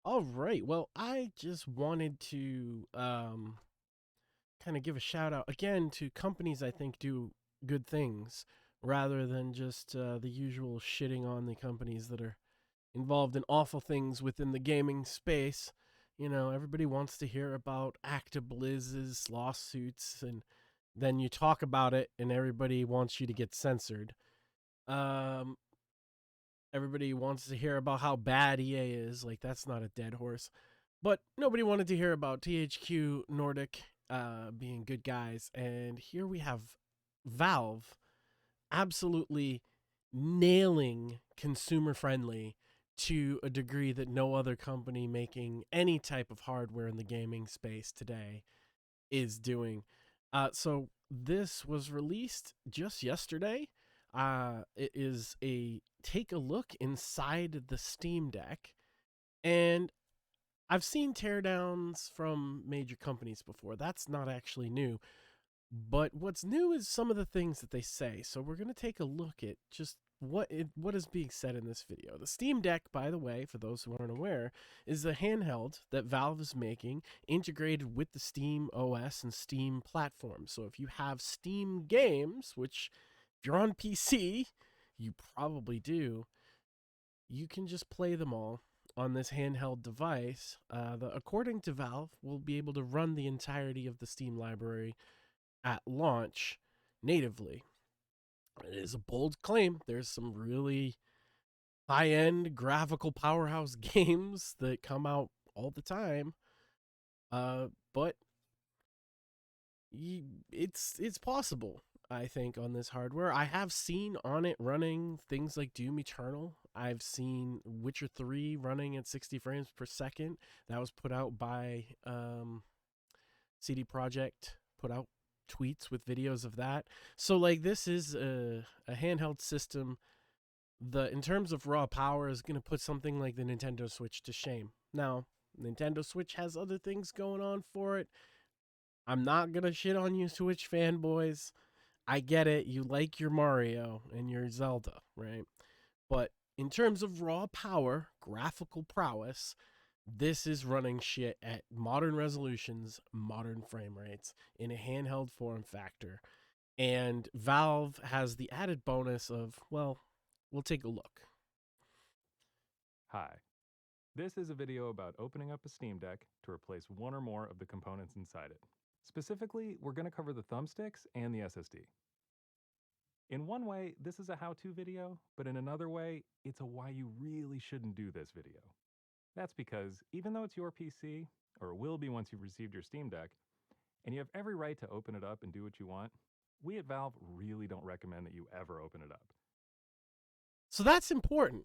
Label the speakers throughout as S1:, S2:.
S1: All right. Well, I just wanted to kind of give a shout out again to companies I think do good things rather than just the usual shitting on the companies that are involved in awful things within the gaming space. You know, everybody wants to hear about ActiBlizz's lawsuits, and then you talk about it, and everybody wants you to get censored. Um, Everybody wants to hear about how bad EA is. Like, that's not a dead horse. But nobody wanted to hear about THQ Nordic being good guys. And here we have Valve absolutely nailing consumer friendly to a degree that no other company making any type of hardware in the gaming space today is doing. So this was released just yesterday. It is a take a look inside the Steam Deck, and I've seen teardowns from major companies before. That's not actually new. But what's new is some of the things that they say. So we're going to take a look at just what is being said in this video. The Steam Deck, by the way, for those who aren't aware, is a handheld that Valve is making integrated with the Steam OS and Steam platform. So if you have Steam games, which if you're on PC, you probably do, you can just play them all on this handheld device. According to Valve, will be able to run the entirety of the Steam library at launch natively. It is a bold claim. There's some really high end graphical powerhouse games that come out all the time. But it's possible, I think, on this hardware. I have seen on it running things like Doom Eternal. I've seen Witcher 3 running at 60 frames per second. That was put out by CD Projekt, put out tweets with videos of that. So like this is a handheld system that in terms of raw power is going to put something like the Nintendo Switch to shame. Now, Nintendo Switch has other things going on for it. I'm not going to shit on you Switch fanboys. I get it. You like your Mario and your Zelda, right? But in terms of raw power, graphical prowess, this is running shit at modern resolutions, modern frame rates in a handheld form factor. And Valve has the added bonus of, well, we'll take a look.
S2: Hi. This is a video about opening up a Steam Deck to replace one or more of the components inside it. Specifically, we're going to cover the thumbsticks and the SSD. In one way, this is a how-to video, but in another way, it's a why you really shouldn't do this video. That's because even though it's your PC, or it will be once you've received your Steam Deck, and you have every right to open it up and do what you want, we at Valve really don't recommend that you ever open it up.
S1: So that's important.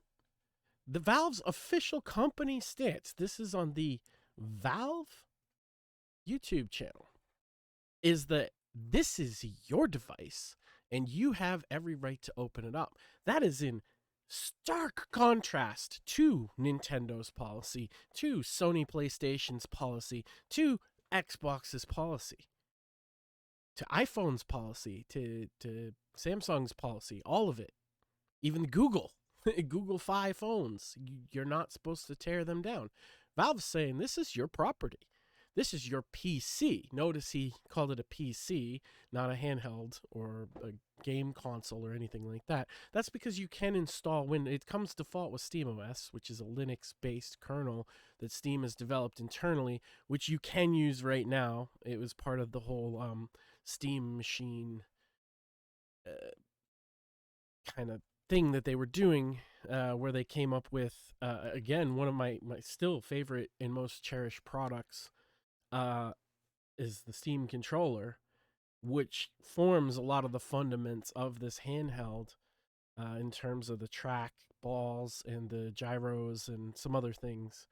S1: The Valve's official company stance, this is on the Valve YouTube channel, is that this is your device and you have every right to open it up. That is in stark contrast to Nintendo's policy, to Sony PlayStation's policy, to Xbox's policy, to iPhone's policy, to Samsung's policy, all of it. Even Google, Google Fi phones, you're not supposed to tear them down. Valve's saying this is your property. This is your PC. Notice he called it a PC, not a handheld or a game console or anything like that. That's because you can install when it comes default with SteamOS, which is a Linux-based kernel that Steam has developed internally, which you can use right now. It was part of the whole Steam machine kind of thing that they were doing, where they came up with again one of my still favorite and most cherished products uh, is the Steam controller, which forms a lot of the fundaments of this handheld in terms of the track balls and the gyros and some other things.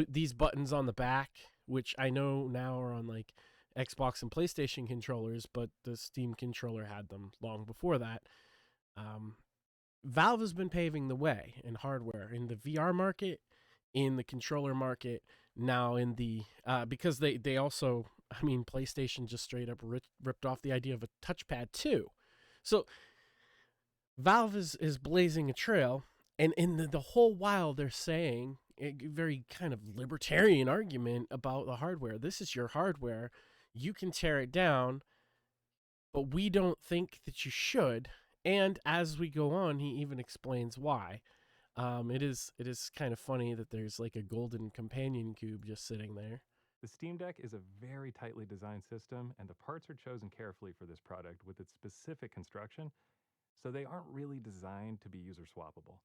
S1: These buttons on the back, which I know now are on like Xbox and PlayStation controllers, but the Steam controller had them long before that. Um, Valve has been paving the way in hardware in the VR market, in the controller market, now in the because they also, I mean, PlayStation just straight up ripped off the idea of a touchpad too. So Valve is blazing a trail, and in the whole while they're saying a very kind of libertarian argument about the hardware. This is your hardware. You can tear it down, but we don't think that you should. And as we go on, he even explains why. It is kind of funny that there's like a golden companion cube just sitting there.
S2: The Steam Deck is a very tightly designed system, and the parts are chosen carefully for this product with its specific construction, so they aren't really designed to be user swappable.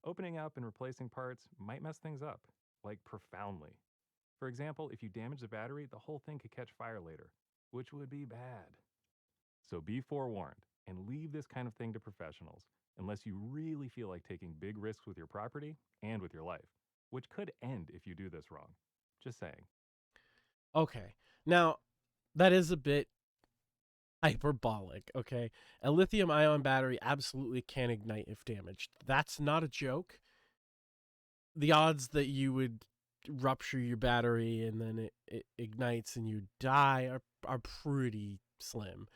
S2: Opening up and replacing parts might mess things up, like profoundly. For example, if you damage the battery, the whole thing could catch fire later, which would be bad. So be forewarned and leave this kind of thing to professionals unless you really feel like taking big risks with your property and with your life, which could end if you do this wrong. Just saying.
S1: Okay. Now, that is a bit hyperbolic, okay? A lithium ion battery absolutely can ignite if damaged. That's not a joke. The odds that you would rupture your battery and then it ignites and you die are pretty slim.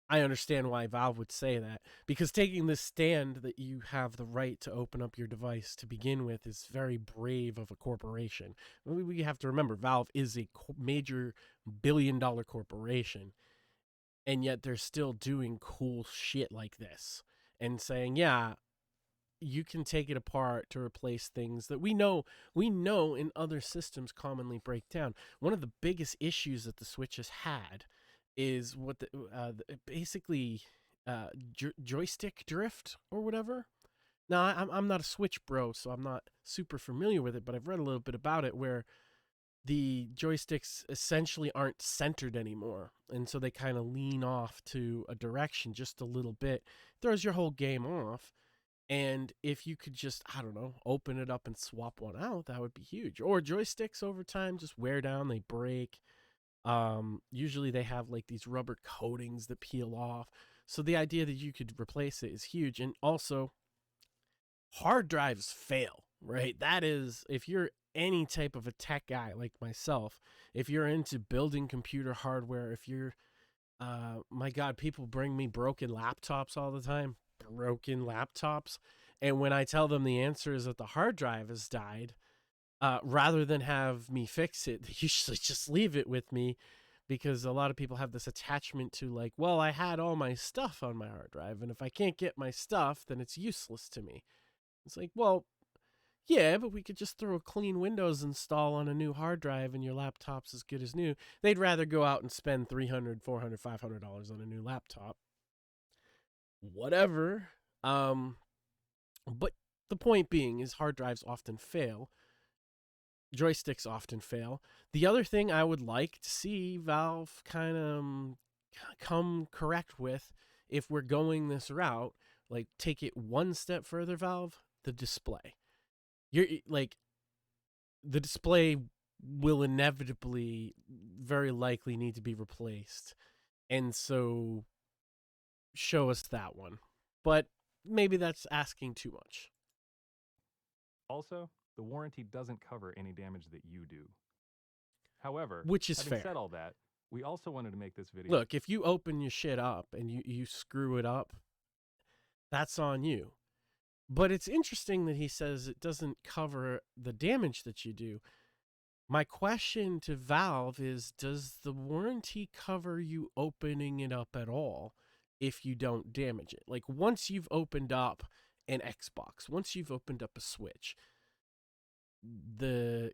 S1: I understand why Valve would say that, because taking this stand that you have the right to open up your device to begin with is very brave of a corporation. We have to remember Valve is a major billion-dollar corporation, and yet they're still doing cool shit like this and saying, yeah, you can take it apart to replace things that we know in other systems commonly break down. One of the biggest issues that the Switch has had is what basically joystick drift or whatever. Now I'm not a Switch bro, so I'm not super familiar with it, but I've read a little bit about it where the joysticks essentially aren't centered anymore, and so they kind of lean off to a direction just a little bit, throws your whole game off. And if you could just, I don't know, open it up and swap one out, that would be huge. Or joysticks over time just wear down, they break. Usually they have like these rubber coatings that peel off. So the idea that you could replace it is huge. And also, hard drives fail, right? That is, if you're any type of a tech guy like myself, if you're into building computer hardware, if you're, my God, people bring me broken laptops all the time, broken laptops. And when I tell them the answer is that the hard drive has died, rather than have me fix it, they usually just leave it with me, because a lot of people have this attachment to like, well, I had all my stuff on my hard drive, and if I can't get my stuff, then it's useless to me. It's like, well, yeah, but we could just throw a clean Windows install on a new hard drive and your laptop's as good as new. They'd rather go out and spend $300, $400, $500 on a new laptop. Whatever. But the point being is hard drives often fail. Joysticks often fail. The other thing I would like to see Valve kind of come correct with, if we're going this route, like take it one step further, Valve, the display. You're like, the display will inevitably, very likely need to be replaced. And so show us that one. But maybe that's asking too much.
S2: Also, the warranty doesn't cover any damage that you do. However,
S1: Which is
S2: having
S1: fair.
S2: said all that, we also wanted to make this video.
S1: Look, if you open your shit up and you screw it up, that's on you. But it's interesting that he says it doesn't cover the damage that you do. My question to Valve is, does the warranty cover you opening it up at all if you don't damage it? Like, once you've opened up an Xbox, once you've opened up a Switch, the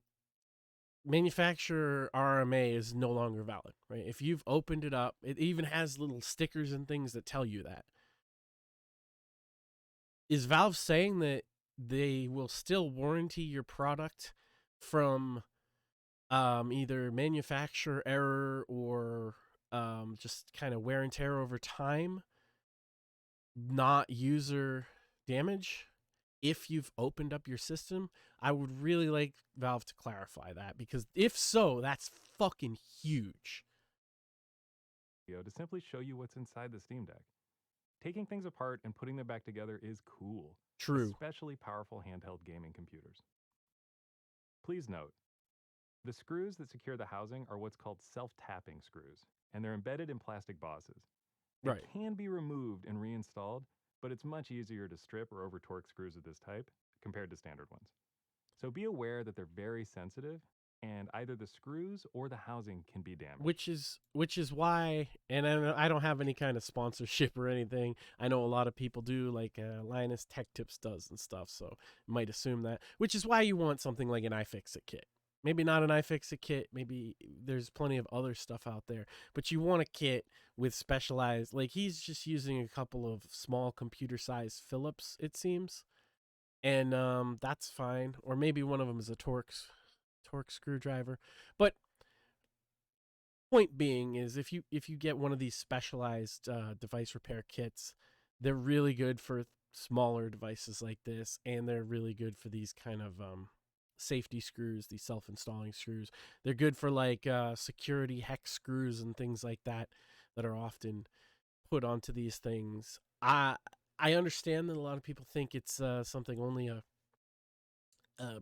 S1: manufacturer RMA is no longer valid, right? If you've opened it up, it even has little stickers and things that tell you that. Is Valve saying that they will still warranty your product from either manufacturer error or just kind of wear and tear over time, not user damage, if you've opened up your system? I would really like Valve to clarify that, because if so, that's fucking huge.
S2: To simply show you what's inside the Steam Deck. Taking things apart and putting them back together is cool,
S1: True.
S2: especially powerful handheld gaming computers. Please note, the screws that secure the housing are what's called self-tapping screws, and they're embedded in plastic bosses. They
S1: Right.
S2: can be removed and reinstalled, but it's much easier to strip or over-torque screws of this type compared to standard ones. So be aware that they're very sensitive, and either the screws or the housing can be damaged.
S1: Which is why, and I don't have any kind of sponsorship or anything. I know a lot of people do, like Linus Tech Tips does and stuff, so might assume that. Which is why you want something like an iFixit kit. Maybe not an iFixit kit. Maybe there's plenty of other stuff out there, but you want a kit with specialized. Like he's just using a couple of small computer-sized Phillips, it seems, and that's fine. Or maybe one of them is a Torx screwdriver, but point being is if you get one of these specialized device repair kits, they're really good for smaller devices like this, and they're really good for these kind of safety screws, these self-installing screws. They're good for like security hex screws and things like that that are often put onto these things. I understand that a lot of people think it's something only a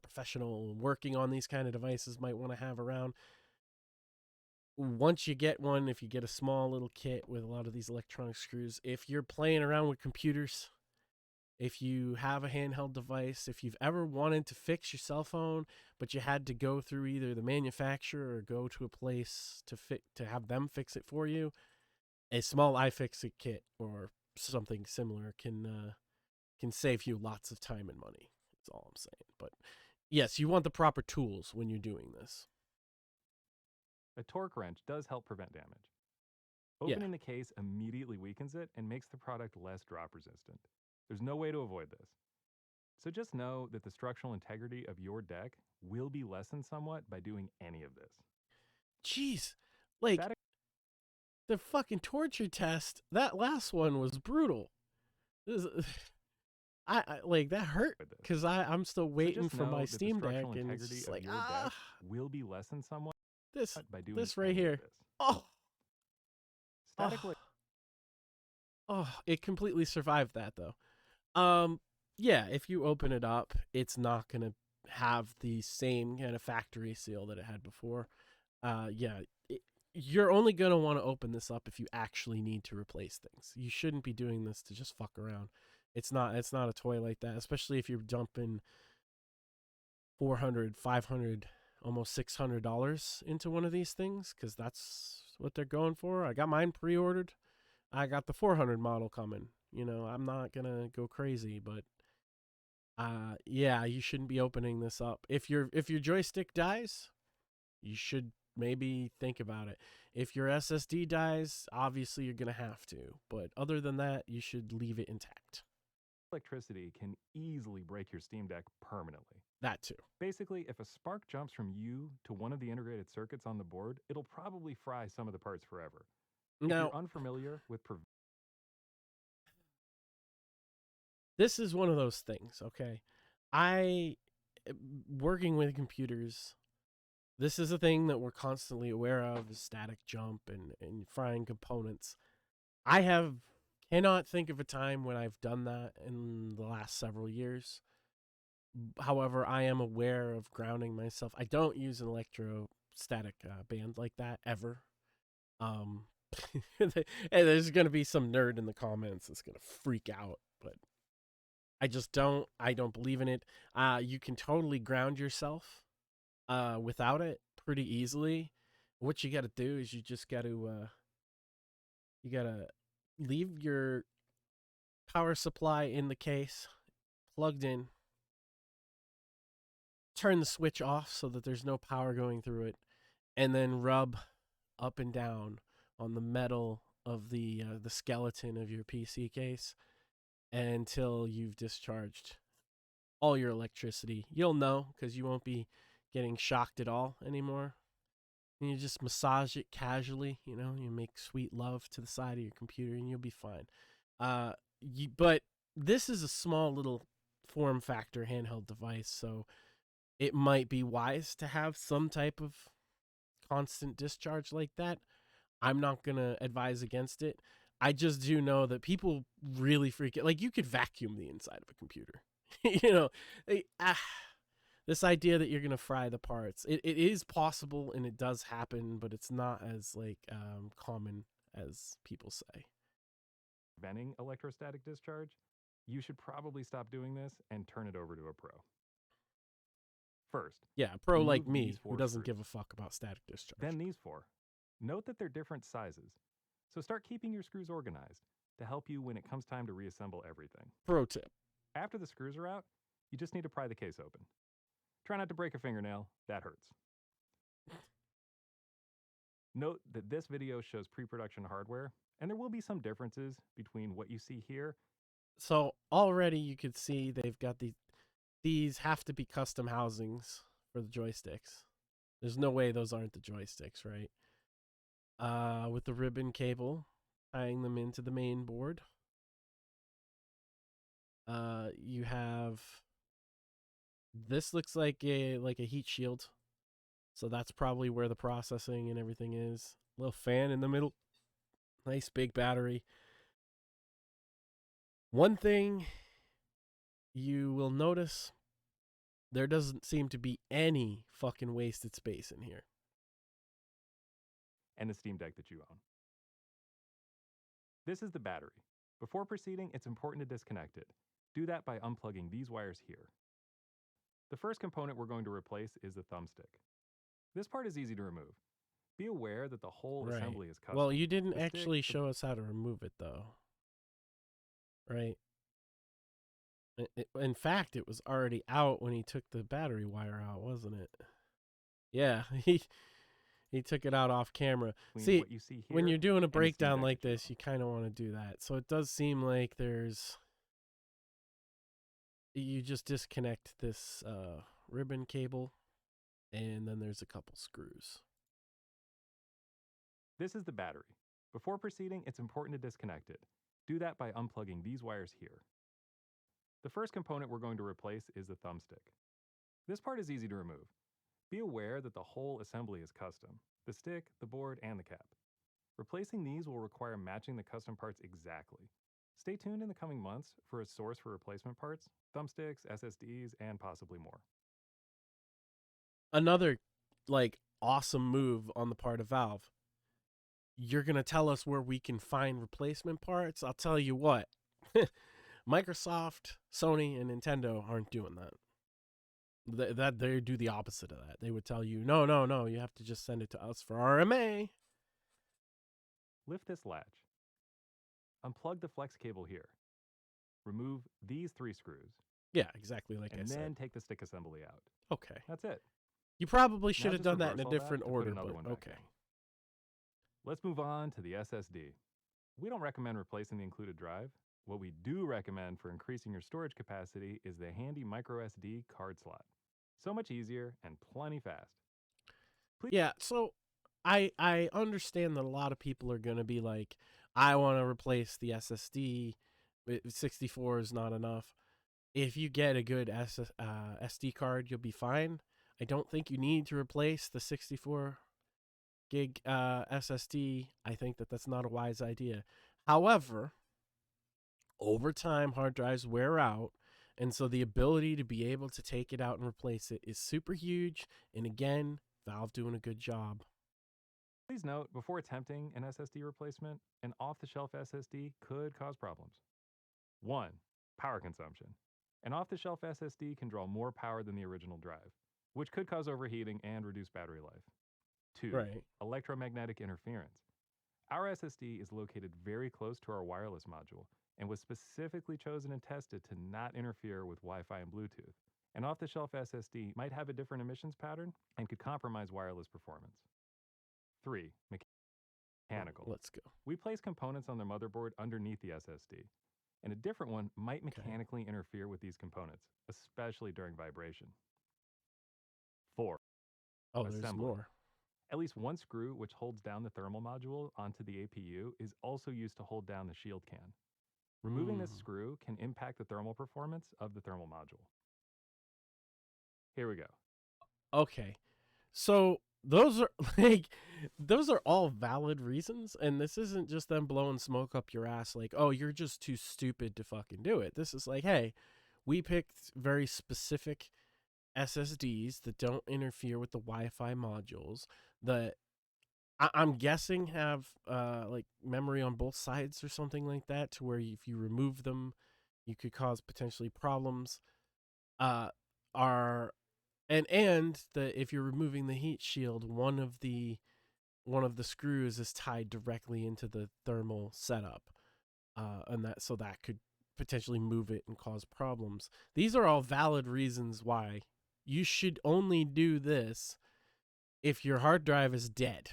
S1: professional working on these kind of devices might want to have around. Once you get one, if you get a small little kit with a lot of these electronic screws, if you're playing around with computers, if you have a handheld device, if you've ever wanted to fix your cell phone, but you had to go through either the manufacturer or go to a place to have them fix it for you, a small iFixit kit or something similar can save you lots of time and money. That's all I'm saying. But yes, you want the proper tools when you're doing this.
S2: A torque wrench does help prevent damage.
S1: Yeah.
S2: Opening the case immediately weakens it and makes the product less drop resistant. There's no way to avoid this. So just know that the structural integrity of your deck will be lessened somewhat by doing any of this.
S1: Jeez. Like
S2: Static
S1: the fucking torture test, that last one was brutal. This, I like that hurt
S2: with this.
S1: because I'm still
S2: So
S1: waiting
S2: just
S1: for my
S2: know that the
S1: Steam Deck,
S2: structural
S1: and it's
S2: integrity
S1: just
S2: of
S1: like
S2: your deck will be lessened somewhat
S1: this
S2: by doing
S1: this right
S2: any of
S1: here.
S2: this.
S1: Oh,
S2: Static
S1: oh, oh! It completely survived that though. Yeah, if you open it up, it's not gonna have the same kind of factory seal that it had before. Yeah, you're only gonna want to open this up if you actually need to replace things. You shouldn't be doing this to just fuck around. It's not a toy like that, especially if you're dumping 400, 500, almost $600 into one of these things, because that's what they're going for. I got mine pre-ordered. I got the 400 model coming. I'm not gonna go crazy, but yeah, you shouldn't be opening this up. If your joystick dies, you should maybe think about it. If your SSD dies, obviously you're gonna have to, but other than that, you should leave it intact.
S2: electricity can easily break your Steam Deck permanently.
S1: That too.
S2: Basically, if a spark jumps from you to one of the integrated circuits on the board, it'll probably fry some of the parts forever. If
S1: Now,
S2: you're unfamiliar with
S1: this is one of those things, okay? I working with computers, this is a thing that we're constantly aware of, is static jump and frying components. I cannot think of a time when I've done that in the last several years. However, I am aware of grounding myself. I don't use an electrostatic band like that ever. Um, and there's gonna be some nerd in the comments that's gonna freak out, but I just don't. I don't believe in it. You can totally ground yourself without it pretty easily. What you got to do is you gotta leave your power supply in the case, plugged in, turn the switch off so that there's no power going through it, and then rub up and down on the metal of the skeleton of your PC case until you've discharged all your electricity. You'll know because you won't be getting shocked at all anymore. And you just massage it casually, you make sweet love to the side of your computer and you'll be fine. But this is a small little form factor handheld device, so it might be wise to have some type of constant discharge like that. I'm not going to advise against it. I just do know that people really freak it. Like, you could vacuum the inside of a computer. you know, they, ah, this idea that you're going to fry the parts, it is possible and it does happen, but it's not as like common as people say.
S2: preventing electrostatic discharge, you should probably stop doing this and turn it over to a pro. First,
S1: Yeah, a pro like
S2: remove
S1: me
S2: these
S1: who
S2: 4
S1: doesn't give
S2: screws.
S1: a fuck about static discharge.
S2: Then these 4. Note that they're different sizes, so start keeping your screws organized to help you when it comes time to reassemble everything.
S1: Pro tip.
S2: After the screws are out, you just need to pry the case open. Try not to break a fingernail, that hurts. Note that this video shows pre-production hardware, and there will be some differences between what you see here.
S1: So already you could see they've got these have to be custom housings for the joysticks. There's no way those aren't the joysticks, right? With the ribbon cable tying them into the main board. You have this looks like a heat shield. So that's probably where the processing and everything is. Little fan in the middle. Nice big battery. One thing you will notice, there doesn't seem to be any fucking wasted space in here.
S2: And the Steam Deck that you own. This is the battery. Before proceeding, it's important to disconnect it. Do that by unplugging these wires here. The first component we're going to replace is the thumbstick. This part is easy to remove. Be aware that the whole assembly is custom.
S1: Well, you didn't
S2: The
S1: actually show us how to remove it, though. Right? In fact, it was already out when he took the battery wire out, wasn't it? Yeah, he took it out off camera. See,
S2: what you see here,
S1: when you're doing a
S2: and the Steam
S1: breakdown
S2: Deck
S1: like
S2: that you
S1: this, you kind of want to do that. So it does seem like you just disconnect this ribbon cable, and then there's a couple screws.
S2: This is the battery. Before proceeding, it's important to disconnect it. Do that by unplugging these wires here. The first component we're going to replace is the thumbstick. This part is easy to remove. Be aware that the whole assembly is custom. The stick, the board, and the cap. Replacing these will require matching the custom parts exactly. Stay tuned in the coming months for a source for replacement parts, thumbsticks, SSDs, and possibly more.
S1: Another, awesome move on the part of Valve. You're going to tell us where we can find replacement parts? I'll tell you what. Microsoft, Sony, and Nintendo aren't doing that. They do the opposite of that. They would tell you, no, you have to just send it to us for RMA.
S2: Lift this latch. Unplug the flex cable here. Remove these 3 screws.
S1: Yeah, exactly like I said.
S2: And then take the stick assembly out.
S1: Okay.
S2: That's it.
S1: You probably should have done that in a different order, but okay.
S2: Let's move on to the SSD. We don't recommend replacing the included drive. What we do recommend for increasing your storage capacity is the handy microSD card slot. So much easier and plenty fast.
S1: Yeah, so I understand that a lot of people are going to be like, I want to replace the SSD. 64 is not enough. If you get a good SD card, you'll be fine. I don't think you need to replace the 64 gig SSD. I think that's not a wise idea. However, over time, hard drives wear out, and so the ability to be able to take it out and replace it is super huge. And again, Valve doing a good job.
S2: Please note, before attempting an SSD replacement, an off-the-shelf SSD could cause problems. 1. Power consumption. An off-the-shelf SSD can draw more power than the original drive, which could cause overheating and reduce battery life. 2.
S1: Right.
S2: Electromagnetic interference. Our SSD is located very close to our wireless module and was specifically chosen and tested to not interfere with Wi-Fi and Bluetooth. An off-the-shelf SSD might have a different emissions pattern and could compromise wireless performance. 3. Mechanical.
S1: Let's go.
S2: We place components on the motherboard underneath the SSD, and a different one might mechanically interfere with these components, especially during vibration. 4.
S1: Oh,
S2: Assembly.
S1: there's more.
S2: At least one screw which holds down the thermal module onto the APU is also used to hold down the shield can. Removing this screw can impact the thermal performance of the thermal module. Here we go.
S1: Okay. So those are those are all valid reasons, and this isn't just them blowing smoke up your ass like, oh, you're just too stupid to fucking do it. This is like, hey, we picked very specific SSDs that don't interfere with the Wi-Fi modules that I'm guessing have memory on both sides or something like that, to where if you remove them, you could cause potentially problems. Are and if you're removing the heat shield, one of the screws is tied directly into the thermal setup, and that could potentially move it and cause problems. These are all valid reasons why you should only do this if your hard drive is dead.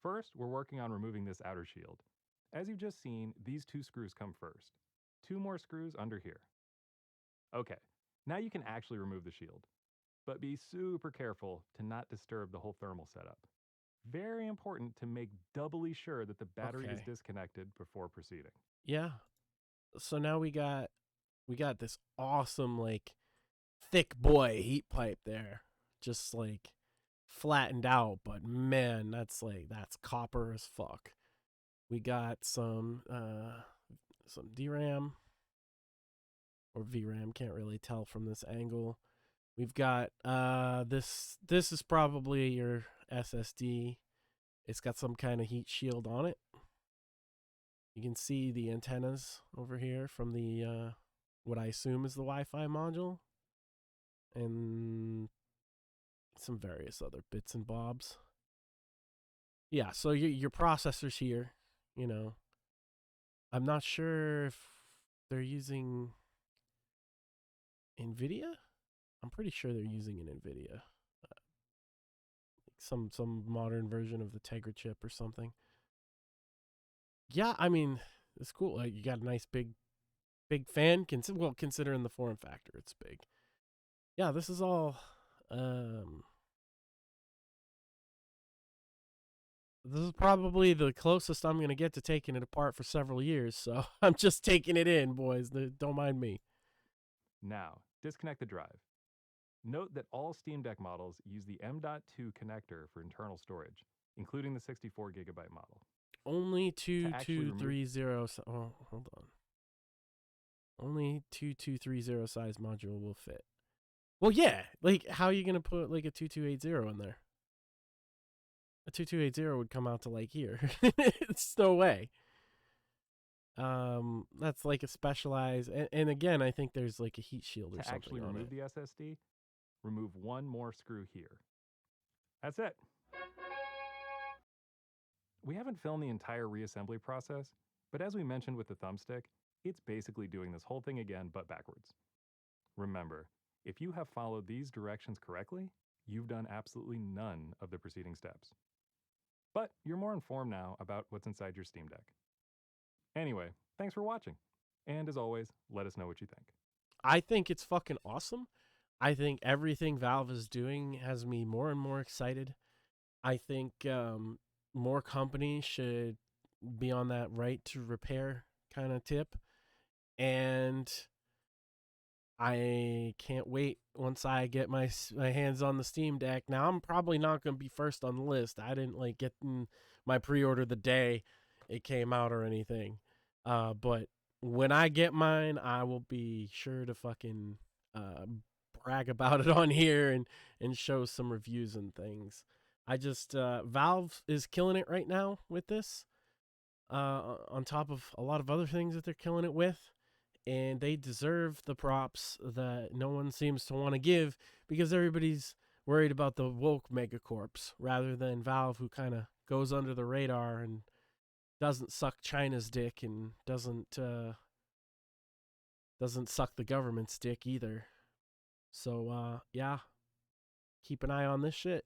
S2: First, we're working on removing this outer shield. As you've just seen, these 2 screws come first. 2 more screws under here. Okay, now you can actually remove the shield. But be super careful to not disturb the whole thermal setup. Very important to make doubly sure that the battery is
S1: Okay.
S2: disconnected before proceeding.
S1: Yeah. So now we got this awesome like thick boy heat pipe there, just like flattened out, but man, that's copper as fuck. We got some DRAM or VRAM, can't really tell from this angle. We've got this is probably your SSD. It's got some kind of heat shield on it. You can see the antennas over here from the what I assume is the Wi-Fi module, and some various other bits and bobs. Yeah, so your processor's here. You know, I'm not sure if they're using NVIDIA. I'm pretty sure they're using an NVIDIA, some modern version of the Tegra chip or something. Yeah, I mean, it's cool. Like, you got a nice big fan. Considering the form factor, it's big. Yeah, this is all. This is probably the closest I'm gonna get to taking it apart for several years. So I'm just taking it in, boys. Don't mind me.
S2: Now, disconnect the drive. Note that all SteamDeck models use the M.2 connector for internal storage, including the 64GB model.
S1: Only
S2: To actually remove
S1: 2230. Oh, hold on. Only 2230 size module will fit. Well, yeah. Like, how are you gonna put like a 2280 in there? A 2280 would come out to like here. It's no way. That's like a specialized, and again, I think there's like a heat shield or
S2: to
S1: something
S2: actually
S1: on
S2: remove
S1: it.
S2: the SSD, remove 1 more screw here. That's it. We haven't filmed the entire reassembly process, but as we mentioned with the thumbstick, it's basically doing this whole thing again but backwards. Remember, if you have followed these directions correctly, you've done absolutely none of the preceding steps. But you're more informed now about what's inside your Steam Deck. Anyway, thanks for watching. And as always, let us know what you think.
S1: I think it's fucking awesome. I think everything Valve is doing has me more and more excited. I think more companies should be on that right to repair kind of tip. And I can't wait once I get my hands on the Steam Deck. Now, I'm probably not going to be first on the list. I didn't like get my pre-order the day it came out or anything. But when I get mine, I will be sure to fucking brag about it on here and show some reviews and things. I just Valve is killing it right now with this. On top of a lot of other things that they're killing it with, and they deserve the props that no one seems to want to give because everybody's worried about the woke megacorps rather than Valve, who kind of goes under the radar and doesn't suck China's dick and doesn't suck the government's dick either. So yeah, keep an eye on this shit.